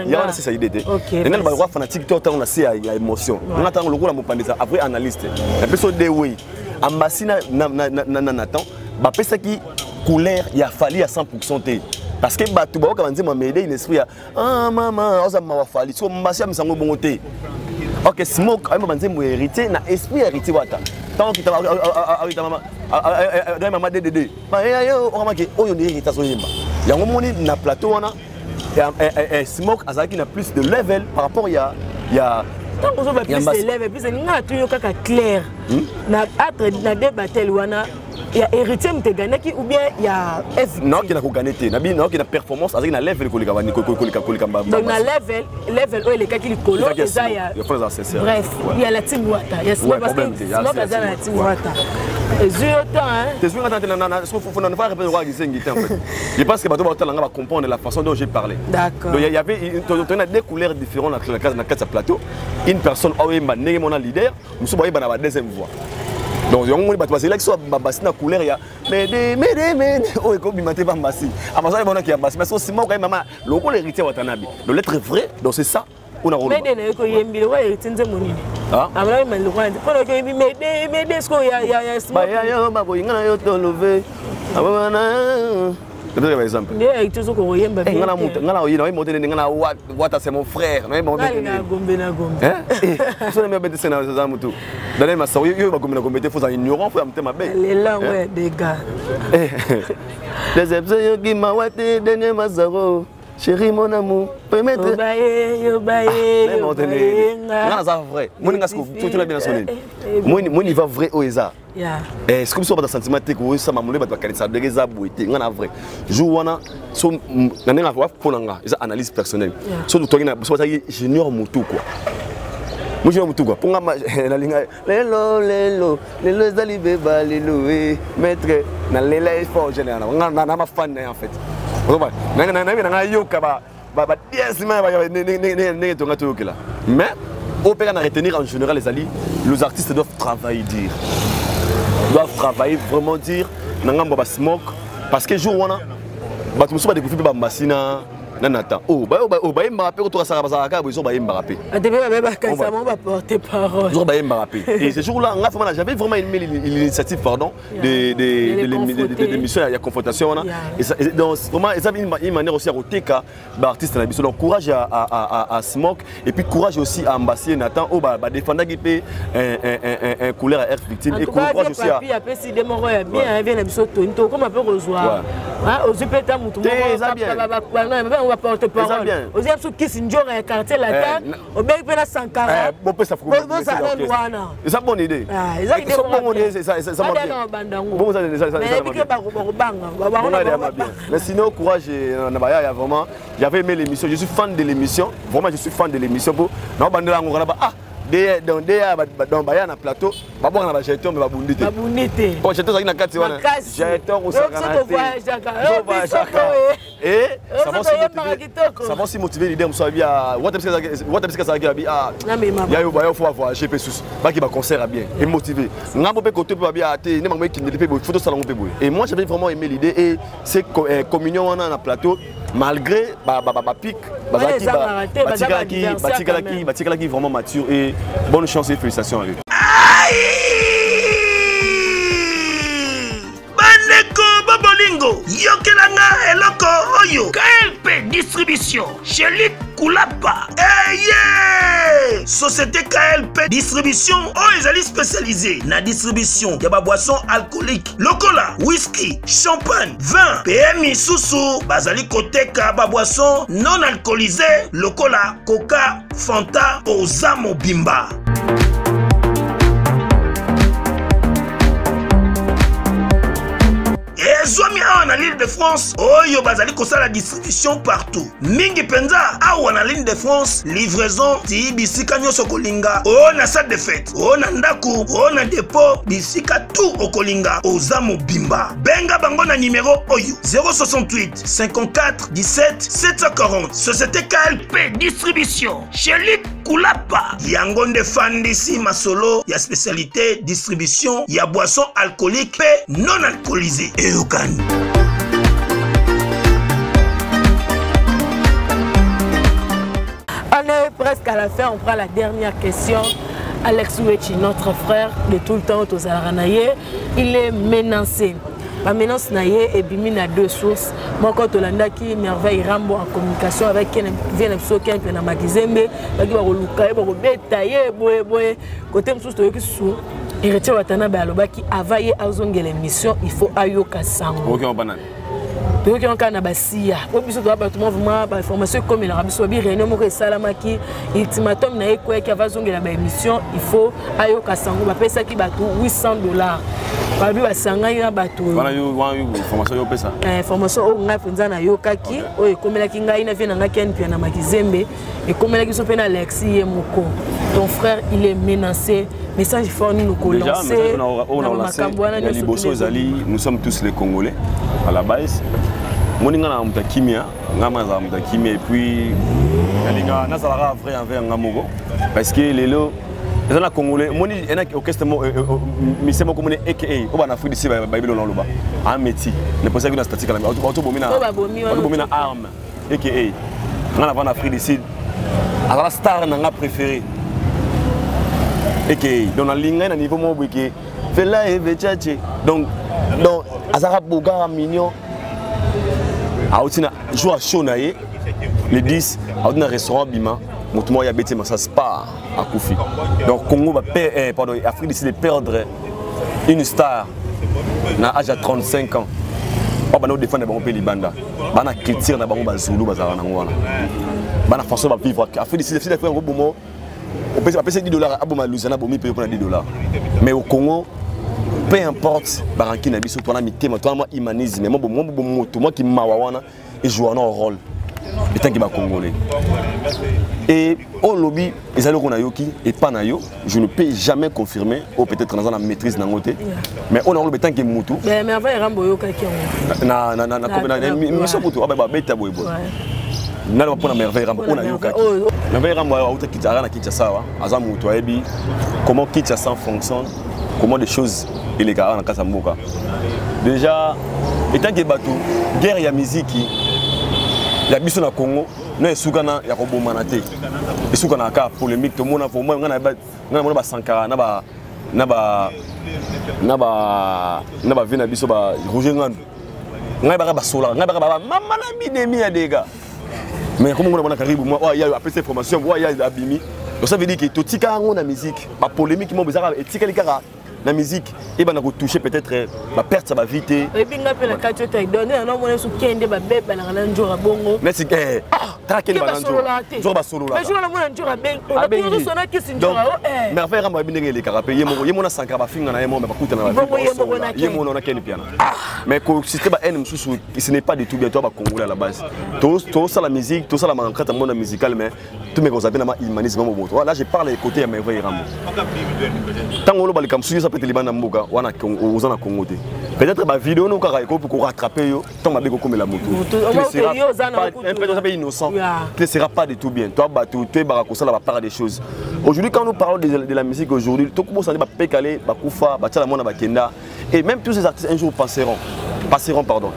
Speaker 2: Il y a ça idée. Et le rôle fanatique, on a sa émotion. On attend le rôle à après analyste. La personne de oui, Ambassi n'attend. Bah pesa qui couleur, il a fallu à 100%. Parce que tu vas quand même m'aider une esprit ah maman, on m'a fallu. So Ambassi a mis en bonté. Ok, Smoke, je vais vous hériter, na esprit hérité wata. Tant que tu as maman DDD. On remarque oh yon hérité so yemba. Il y a un moment na plateau wana et Smoke azaki na plus de level par rapport il y a
Speaker 1: tant qu'on va plus de level plus nga tu kaka clair. Na atre na débattre wana il y a héritier qui gagné ou bien il y a F.
Speaker 2: Non, qui n'a pas gagné. Non, qui n'a performance avec un level que
Speaker 1: donc na level où les cas qui colo ça il y a bref il y a la team Wata il y a Smoke parce que Smoke a la team Wata et temps hein
Speaker 2: tu suis faut ne pas répéter en fait je pense que bato va comprendre la façon dont j'ai parlé
Speaker 1: d'accord
Speaker 2: donc il y avait deux couleurs différentes dans la case plateau une personne oyemba ndenge mona leader musu boyeba na ba deuxième voix. Donc, il y a un peu de choses qui sont couleur. Mais oh, il faut que Ambassi. Ambassi, il y a Ambassi. Mais c'est moi qui maman. Le rôle héritier Watanabe. Le lettre est vrai. Donc c'est ça. On a rôle.
Speaker 1: Mais il y a un peu de héritier Nzemoni. Ah. Alors il y a le roi. Pour le qu'il mais ce qu'il y a Smoke.
Speaker 2: Bah il y a un peu. Il y a un peu levé. Par exemple. C'est mon frère. Chérie, mon amour, permettez. Moi, il va vrai au Eza. Est-ce que vous avez un sentiment que ça m'a montré que ça devrait être vrai? Je vois une analyse personnelle. Junior Moutou quoi. Moi je Moutou quoi. Pour moi, les alibés maître, na lela est fort général. On a ma fan en fait. Mais au père à retenir en général les alliés, les artistes doivent travailler dire. Doivent travailler vraiment dire nangamba Smoke parce que jour wana ba tumuso ba découvrir ba Ambassi Nanata. Oh, Mbappé, autour de Sarabazaka, ils ont Mbappé.
Speaker 1: Porter parole.
Speaker 2: Ils ont Mbappé. Et ce jour-là, j'avais vraiment aimé l'initiative, pardon, de l'émission, il y a confrontation. Et donc, vraiment, il y a une manière aussi à Roteka, l'artiste. Donc, courage à Smoke, et puis courage aussi à Ambassi Nathan, au défendre un couleur à Air victime. Et courage aussi à.
Speaker 1: On va porter parole. Aux gens qui sont en quartier latin, au bien que la Sankara.
Speaker 2: C'est une bonne idée. C'est une bonne idée. Mais sinon, courage, j'avais aimé l'émission. Je suis fan de l'émission. Vraiment, je suis fan de l'émission. Ah, dans baya na plateau babonga na ba jeton mais babundite
Speaker 1: babundite
Speaker 2: bon jeton zaki na kati wana jeton ko sakana et ça va aussi motiver l'idée mso bia what est-ce que ça qui bia ya yo ba yo faut avoir GP sous ba qui ba concert bien et motiver ngambo pe côté pe bia te ne mangwe ki ne pe photo salon pe boy et moi j'avais vraiment aimé l'idée et c'est communion wana na plateau malgré pic Batikala vraiment mature et bonne chance et félicitations à lui.
Speaker 3: Babolingo, Yokelanga Eloko Oyo, KLP Distribution, chez Luc Koulapa. Société KLP Distribution, ils sont spécialisés dans la distribution de boissons alcooliques, locola, whisky, champagne, vin, PMI Soussou, Bazali Koteka, boissons non alcoolisées, locola, coca, fanta, Ozamo Bimba. Zomi en l'île de France, Oyo bazali kosa la distribution partout. Mingi penza awa na l'île de France, livraison ti bisika nyoso kolinga. O na salle de fête, o na ndaku, o na dépôt, bisika tout okolinga. Ozamo Bimba. Benga bango na numéro Oyo 068 54 17 740. Société KLP Distribution. Chez Luc Koulapa. Yangonde Fandisi Masolo, ya spécialité distribution, ya boisson alcoolique et non alcoolisée. Et
Speaker 1: on est presque à la fin, on prend la dernière question. Alex Ouechi, notre frère de tout le temps aux Alranaye, il est menacé. La menace naye et bimine à deux sources. Moi quand Olanda qui merveille Rambo en communication avec qui vient de qui est na Makizembe, qui va reluka, va rebetailler, boye côté msous to yoki sous. Héritier Watana Baloba qui availle à zongé l'émission, il faut ayoka sango.
Speaker 2: OK on banane.
Speaker 1: Donc on a basia. Au biso doit battement vraiment information comme il a biso bi réunion mo salama ki ultimatum na eko qui va zongé la émission, il faut ayoka sango ba pesa ki batu $800. Ba bi basanga ina batu.
Speaker 2: Wana yo information yo pesa.
Speaker 1: Information o nga penza na yoka ki o ekomela ki ngai na vient na ken puis na Makizembe ekomela ki so pe na Alexis Moko. Ton frère il est menacé. Message fort nous lancer.
Speaker 2: Nous sommes tous les Congolais à la base. Moninga na mutakimia, ngama za mutakimia et puis nalinga nazala vrai envers ngamogo parce que lelo les gens congolais moni ena orchestre misemo comme aka oba na Afrique d'ici ba bilo na loba un métier ne pensez que na statique la auto bomina arme aka ngana va na Afrique d'ici ala star na nga préféré aka donc na linga na niveau mo bouké fela et vechache donc azara boga mignon Aoutina joue à Chonaye le 10 Aoutina restaurant Bima Moutouma ya bêté ça spa à Koufi donc Congo va perdre Afrique décide de perdre une star na âge à 35 ans pas bano défendre bango pays banda bana culture na bango bazulu bazala na ngwana bana façon va vivre Afrique décide de faire un bomo on peut payer $10 à Boma Louisiana bomi payer pour $10 mais au Congo peu importe baranki na biso tona mitema tona humanisme moi qui mawawana et joue un rôle étant que ba congolais et au lobby les allo na yoki et pas na yo je ne peux jamais confirmer ou peut-être dans la maîtrise na ngote mais on a le temps que mutu
Speaker 1: mais avant Rambo yoka ki
Speaker 2: na mission mutu aba beta boybo na ba pona merveille Rambo on a yoka merveille Rambo auta kitara na Kinshasa aza mutu ebi comment Kinshasa fonctionne comment des choses il est dans Kasamboka. Déjà, étant que bateau, guerre ya musique, il y a biso na Congo, na esukana ya kobomanate. Esukana ka polémique, tout le monde a pour moi ngana ba Sankara na ba vina biso ba Roger Ngandu. Ngaba ba sola, ngaba ba mama na bidemi ya dega. Mais comme on a karibu moi, il y a après cette formation, il y a abimi. Donc ça veut dire que tout tika ngo na musique, ba polémique mo bezaka etika likara la musique et ben on toucher peut-être la perte ça va vite et
Speaker 1: puis on a la carte tu as donné on a sous kende ba beba na njora bongo
Speaker 2: mais c'est traquer ba njora solo là
Speaker 1: mais je na mona njora ben on a tout sona qui njora
Speaker 2: mais affaire ramba binenge les carapé yemo na sanka ba finga na yemo ba kuta na ba yemo na kene piano mais ko système ba en mususu ce n'est pas du tout bien toi ba congolais à la base tout ça la musique tout ça la mancrate monde musical mais tout me kozabena ma humanisme mo moto là je parle côté ya merveille rambo tango lo balika msuyi ça peut te libana mboka wana oza na Congo te peut-être ba vidéo no kaka ko pour rattraper yo tant ba beko comme la moto un peu innocent ne sera pas du tout bien toi ba tu ba ko ça la part des choses aujourd'hui quand nous parlons de la musique aujourd'hui tout commence à ba pékalé ba kufa ba tala mona ba kenda et même tous ces artistes un jour passeront pardon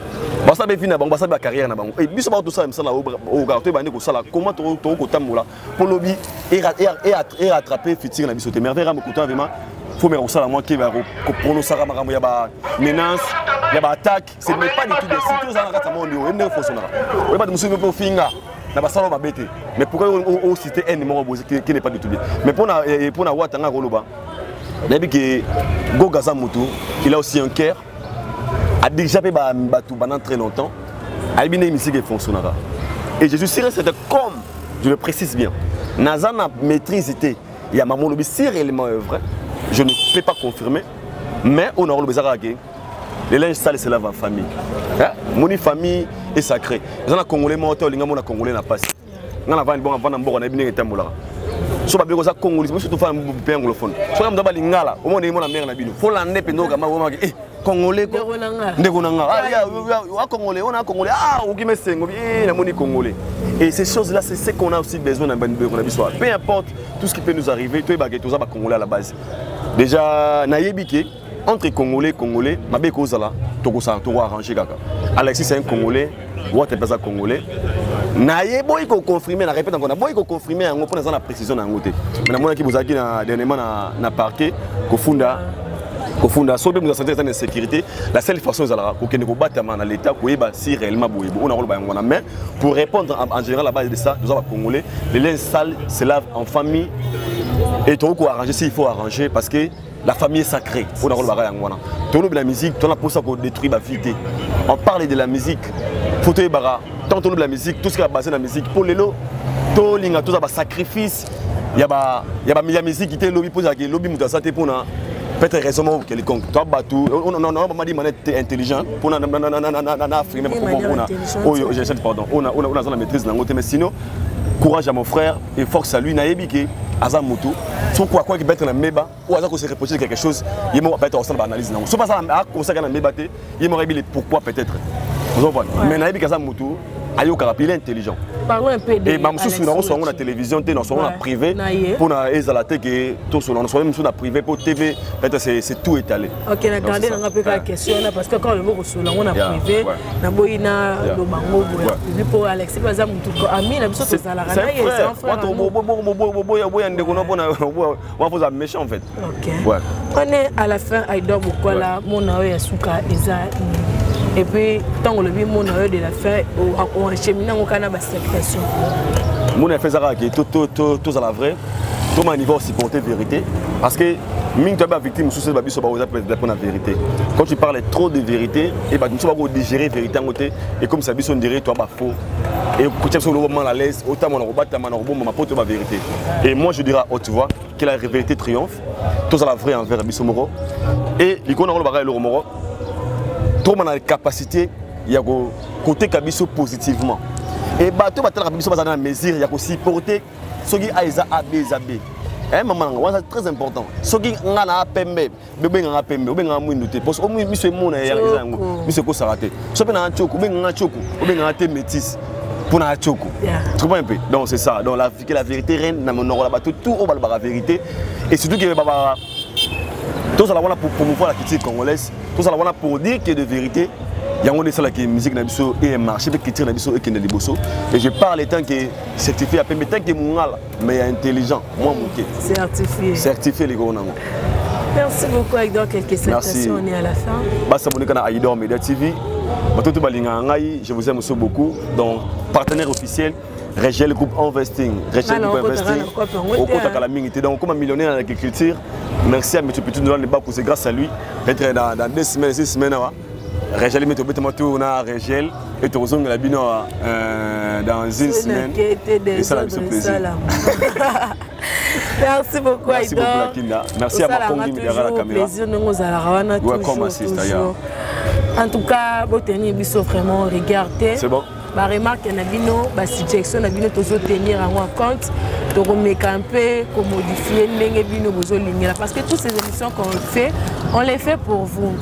Speaker 2: basa be vina bango basa ba carrière na bango et biso ba tout ça même ça na au garto ba ndeko sala comment to ko tamola pour lobby et rattraper futur na biso te merveille ram ko vraiment faut me resala moi qui va ko prononcer makambo ya ba menace ya ba attaque c'est même pas du tout des sites ça na kata monde yo ende fo sonara oui ba musu pe finga na ba sala ba bete mais pourquoi on citer un numéro qui n'est pas du tout bien mais pour na watanga roloba nabi que Gogaza Mutu il a aussi un cœur a déjà fait batou pendant très longtemps. Albine musique et fonctionnera. Et je suis sûr que c'était comme, je le précise bien, Nazana maîtrise était, il y a maman lobby si réellement vrai, je ne peux pas confirmer, mais on a le besoin de les linges sales c'est la famille. Mon famille est sacrée. Les gens congolais morts, les gens congolais n'a pas. On a bon avant d'abord on a bien été moula. So ba beko za congolais, surtout femme pe anglophone. So am daba lingala, au moins na mère na bino. Faut l'année pe no kama woma eh congolais ndeko nanga. Ah ya congolais, on a congolais. Ah ou qui me sengo eh na moni congolais. Et ces choses là c'est ce qu'on a aussi besoin dans na biso. Peu importe tout ce qui peut nous arriver, toi ba tout ça ba congolais à la base. Déjà na yebike entre congolais ma beko zala to ko arranger kaka. Alexis c'est un congolais, Watt est pas un congolais. Naye boy ko confirmer na répète encore boy ko confirmer en pour dans la précision na ngote mais na mona ki bozaki na dernièrement na parquet ko funda so be nous santé en sécurité la seule façon ezala ko kende ko batama na l'état ko yeba si réellement boyebo on a rolo ba ngona mais pour répondre en général à la base de ça nous avons congolais les linges sales se lavent en famille et tout ko arranger s'il faut arranger parce que la famille est sacrée on a rolo ba ngona to la musique to na pour ça ko détruire la vie on parle de la musique photo bara tant de la musique, tout ce qui est basé dans la musique, pour les lots, tout le sacrifice, il y a musique qui est lobby pour ça, lobby pour ça, pour peut-être raisonnement quelconque. Toi, on a dit que intelligent, pour on a la maîtrise de la mais sinon, courage à mon frère et force à lui, Naïbike, Azam Mutu. Si quoi qui peut être dans le méba, ou Azam se reprocher quelque chose, il m'a peut-être en analyse. Si pas ça, dans le méba, il m'aurait dit pourquoi peut-être. Mais Naïbike Azam Mutu, Ayo Karapi, il est intelligent.
Speaker 1: Parlons un peu de.
Speaker 2: Et Mamsou, nous avons la télévision, nous avons la privé. Pour la télé, tout sur la privé, pour TV, c'est tout étalé.
Speaker 1: Ok, on a gardé la question parce que quand le mot sur la privé, na boina le bango pour Alexis Bazam tout ami na biso ça la rana et c'est un frère. On va méchant en fait. OK. On est à la fin Aïdor Bukola, mon awe Yasuka Eza. Et puis, tant que le mon de la fin, on achemine au canal d'acceptation. Mon effet, c'est tout à la vraie, tout mon niveau supporter vérité. Parce que, mine de la victime, sous cette babie, ça va être la vérité. Quand tu parles trop de vérité, et bah, tu vas digérer la vérité en côté, et comme ça, on dirait, toi, faux. Et quand tu es sur le moment à l'aise, autant on rebat, ma pote, ma vérité. Et moi, je dirais, tu vois, que la vérité triomphe, tout à la vraie envers Bissomoro. Et l'icône, on va le Romoro. Tout le monde a la capacité de côté Kabiso positivement. Et bateau va Kabiso dans la mesure, il y a aussi supporter ceux qui ont ABZB. Maman, c'est très important. Ceux qui ont APMB, bébé ont APMB, bébé ont minute. Parce que monsieur Mona est monsieur ko saraté. Ceux qui ont Choko, bébé ont Choko, bébé ont métis. Pour na Choko. Tu comprends un peu? Donc c'est ça. Donc la vérité reine dans mon là tout au bas la vérité. Et surtout que tout ça là pour promouvoir la culture congolaise, tout ça là pour dire que de vérité, il y a une seule musique nabiso et marché avec culture nabiso et Kennedy Bosso. Et je parle tant que certifié à peine tant que mongal mais intelligent, moi mon certifié. Certifié les gros namo. Merci beaucoup avec donc quelques salutations, on est à la fin. Bah s'abonner à Aïdor Media TV. Je vous aime aussi beaucoup. Donc partenaire officiel
Speaker 2: Régel Group Investing. Régel Group Investing. Au compte de la minute. Donc, comme un millionnaire en agriculture, merci à M. Petit Noulan Lebako, c'est grâce à lui. Peut-être dans 2 semaines, 6 semaines, Régel met au béton on a Régel et tu reçois la bino dans 1 semaine. Et ça, c'est plaisir.
Speaker 1: Merci beaucoup,
Speaker 2: merci beaucoup, Lakinda. Merci à Makongi derrière la caméra.
Speaker 1: Plaisir de nous avoir toujours. En tout cas, vous tenez vraiment regardez.
Speaker 2: C'est bon.
Speaker 1: Bah remarque na bino ba suggestion na bino tozo tenir en compte to remettre un peu pour modifier ndenge bino bozo lingela parce que toutes ces émissions qu'on fait on les fait pour vous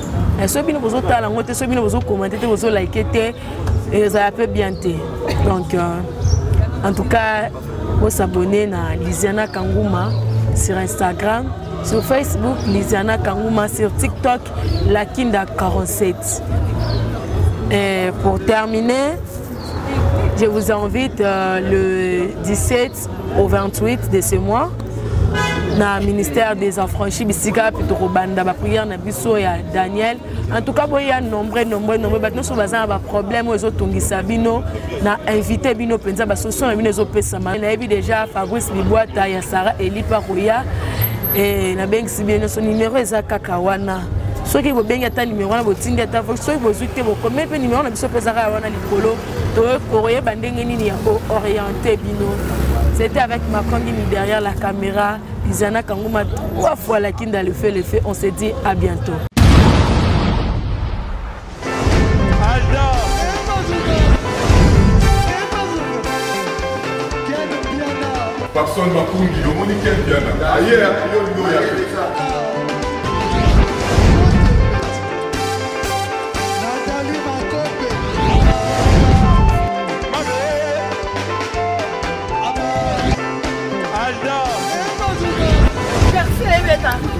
Speaker 1: et so bino bozo tala ngote so bino bozo commenter bozo liker et ça peut bien te donc en tout cas vous s'abonner na Lysiana Kangouma sur Instagram, sur Facebook Lysiana Kangouma, sur TikTok Lakinda 47. Et pour terminer, je vous invite le 17 au 28 de ce mois dans le ministère des Affranchis Bisika Pitoro Banda ba prière na biso ya Daniel. En tout cas, il y a nombreux maintenant sur bazan ba problème aux otongisa bino na invité bino penza ba solution bino zo pesa ma. Na yebi déjà Fabrice Liboata ya Sarah Eli Paroya et na bengi sibino son numéro eza kaka wana. Ceux qui vont bien être numéro wana botinga ta ceux qui vont zuite bo comme pe numéro na biso pesa ka wana likolo to koroye bandenge nini ya orienté bino. C'était avec Makongi derrière la caméra. Lysiana Kangouma 3 fois Lakinda le fait. On se dit à bientôt.
Speaker 6: Personne va pour dire, on est quel bien. Ailleurs, il y a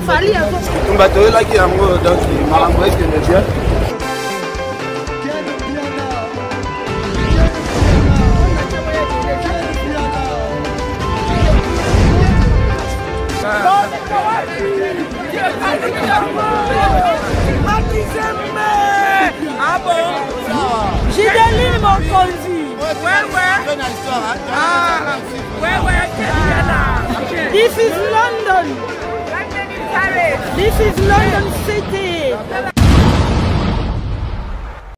Speaker 5: Fali a
Speaker 7: un bateau là qui est en haut, donc il m'a envoyé que le bien.
Speaker 5: Ah bon? J'ai des mon conduit. Ouais. Ah, ouais. This is London. This is London City.